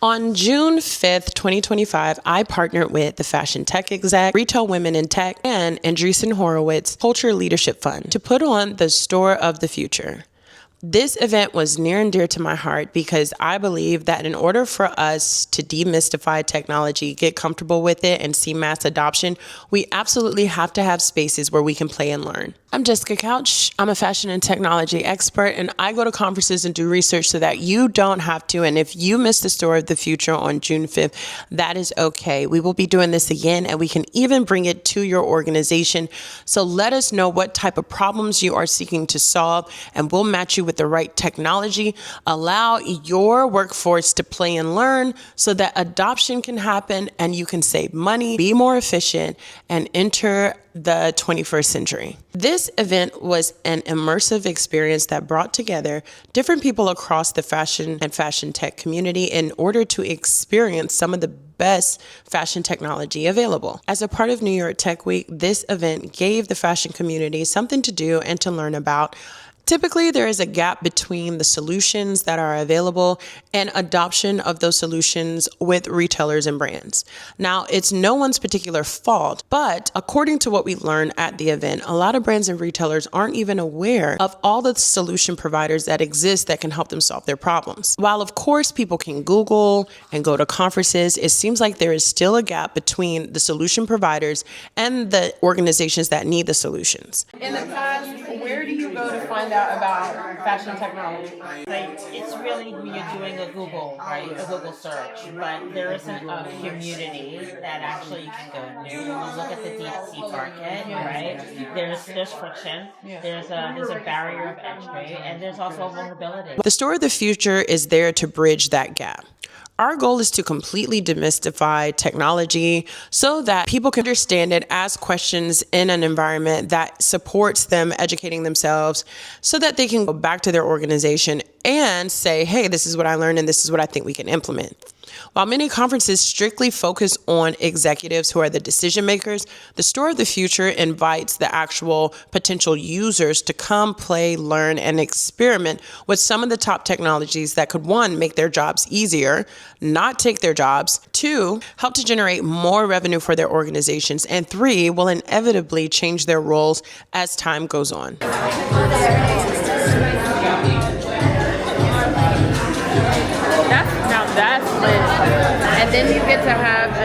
On June 5th, 2025, I partnered with the Fashion Tech Exec, Retail Women in Tech, and Andreessen Horowitz Culture Leadership Fund to put on the Store of the Future. This event was near and dear to my heart because I believe that in order for us to demystify technology, get comfortable with it, and see mass adoption, we absolutely have to have spaces where we can play and learn. I'm Jessica Couch. I'm a fashion and technology expert, and I go to conferences and do research so that you don't have to. And if you missed the Store of the Future on June 5th, that is okay. We will be doing this again, and we can even bring it to your organization. So let us know what type of problems you are seeking to solve, and we'll match you with the right technology. Allow your workforce to play and learn so that adoption can happen and you can save money, be more efficient, and enter the 21st century. This event was an immersive experience that brought together different people across the fashion and fashion tech community in order to experience some of the best fashion technology available. As a part of New York Tech Week, this event gave the fashion community something to do and to learn about. Typically, there is a gap between the solutions that are available and adoption of those solutions with retailers and brands. Now, it's no one's particular fault, but according to what we learned at the event, a lot of brands and retailers aren't even aware of all the solution providers that exist that can help them solve their problems. While, of course, people can Google and go to conferences, it seems like there is still a gap between the solution providers and the organizations that need the solutions. In the past, where do you go to find out about fashion technology? Like, it's really when you're doing a Google, right? A Google search, but there isn't a community that actually you can go to. When you look at the DC market, right? There's friction. There's a barrier of entry, and there's also a vulnerability. The Store of the Future is there to bridge that gap. Our goal is to completely demystify technology so that people can understand it, ask questions in an environment that supports them educating themselves so that they can go back to their organization and say, hey, this is what I learned and this is what I think we can implement. While many conferences strictly focus on executives who are the decision makers, the Store of the Future invites the actual potential users to come, play, learn, and experiment with some of the top technologies that could, one, make their jobs easier, not take their jobs, two, help to generate more revenue for their organizations, and three, will inevitably change their roles as time goes on. That's lit. And then you get to have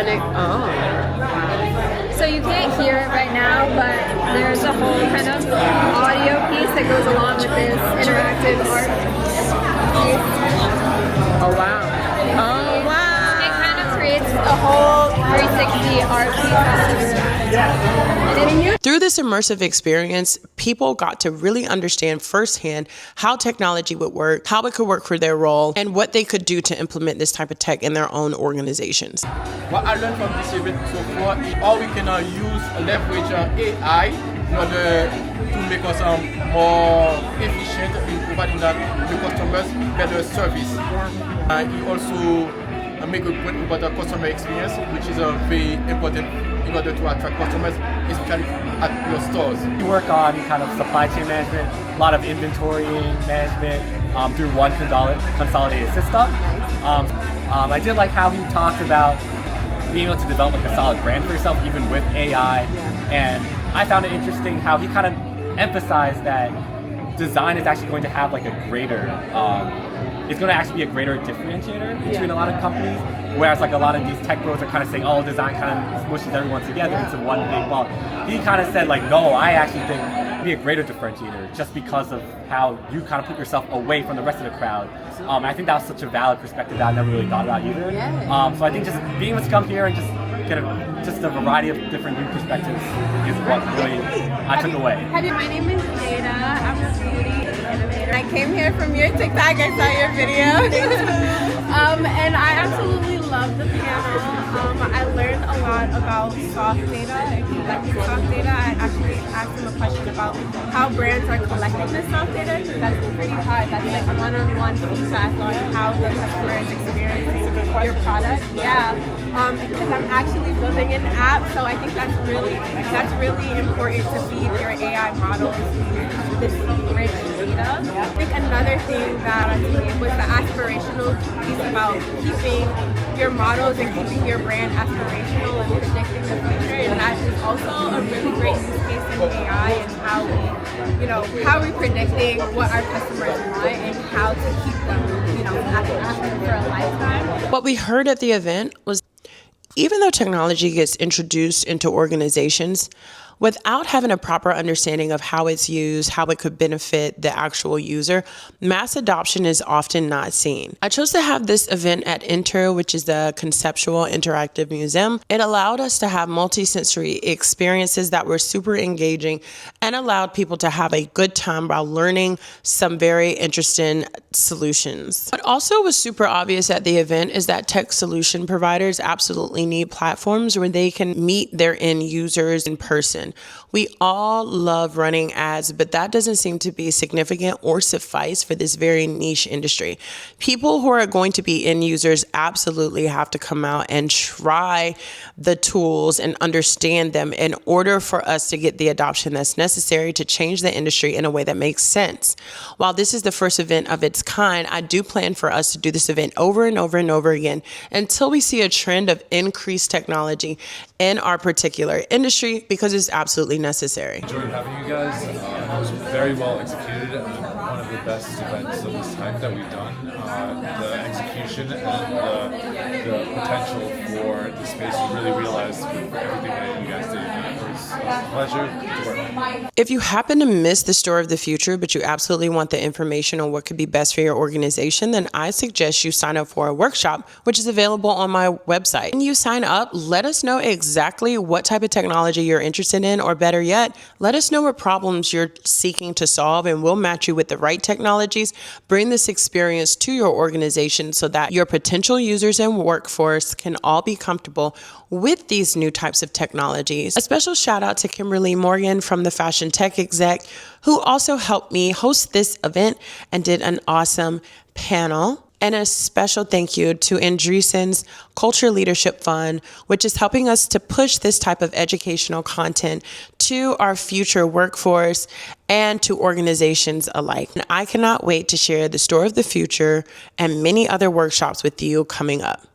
So you can't hear it right now, but there's a whole kind of audio piece that goes along with this interactive art piece. Oh wow. It kind of creates a whole 360 art piece. Through this immersive experience, people got to really understand firsthand how technology would work, how it could work for their role, and what they could do to implement this type of tech in their own organizations. What I learned from this event so far is how we can leverage AI in order to make us more efficient in providing the customers better service. You also make a point about the customer experience, which is very important in order to attract customers, especially at your stores. We work on kind of supply chain management, a lot of inventory management through one consolidated system. I did like how he talked about being able to develop like a solid brand for yourself, even with AI. And I found it interesting how he kind of emphasized that design is actually going to have like a greater, it's going to actually be a greater differentiator between a lot of companies. Whereas like a lot of these tech bros are kind of saying, oh, design kind of smushes everyone together into one big ball. He kind of said like, no, I actually think it'd be a greater differentiator just because of how you kind of put yourself away from the rest of the crowd. I think that was such a valid perspective that I never really thought about either. So I think just being able to come here and just get a variety of different new perspectives is what really I took away. My name is Jada. I'm a beauty innovator. I came here from your TikTok. I saw your video. And I absolutely love the panel. I learned a lot about soft data and collecting soft data. I actually asked him a question about how brands are collecting this soft data, because that's pretty hard. That's like one-on-one feedback on how the customer is experiencing your product. Because I'm actually building an app, so I think that's really important to feed your AI models this rich data. I think another thing that I think was the aspirational piece about keeping your models and keeping your brand aspirational and predicting the future, and that is also a really great use case in AI and how we're predicting what our customers want and how to keep them, asking for a lifetime. What we heard at the event was, even though technology gets introduced into organizations, without having a proper understanding of how it's used, how it could benefit the actual user, mass adoption is often not seen. I chose to have this event at Enter, which is the Conceptual Interactive Museum. It allowed us to have multisensory experiences that were super engaging and allowed people to have a good time while learning some very interesting solutions. What also was super obvious at the event is that tech solution providers absolutely need platforms where they can meet their end users in person. We all love running ads, but that doesn't seem to be significant or suffice for this very niche industry. People who are going to be end users absolutely have to come out and try the tools and understand them in order for us to get the adoption that's necessary to change the industry in a way that makes sense. While this is the first event of its kind, I do plan for us to do this event over and over and over again until we see a trend of increased technology in our particular industry, because it's absolutely necessary. Enjoyed having you guys. It was very well executed and one of the best events of this type that we've done. The execution and the potential for the space was really realized with everything that you guys did. It was a pleasure to work with. If you happen to miss the store of the future, but you absolutely want the information on what could be best for your organization, then I suggest you sign up for a workshop, which is available on my website. When you sign up, let us know exactly what type of technology you're interested in, or better yet, let us know what problems you're seeking to solve, and we'll match you with the right technologies. Bring this experience to your organization so that your potential users and workforce can all be comfortable with these new types of technologies. A special shout out to Kimberly Morgan from the Fashion Tech Exec, who also helped me host this event and did an awesome panel. And a special thank you to Andreessen's Culture Leadership Fund, which is helping us to push this type of educational content to our future workforce and to organizations alike. And I cannot wait to share the store of the future and many other workshops with you coming up.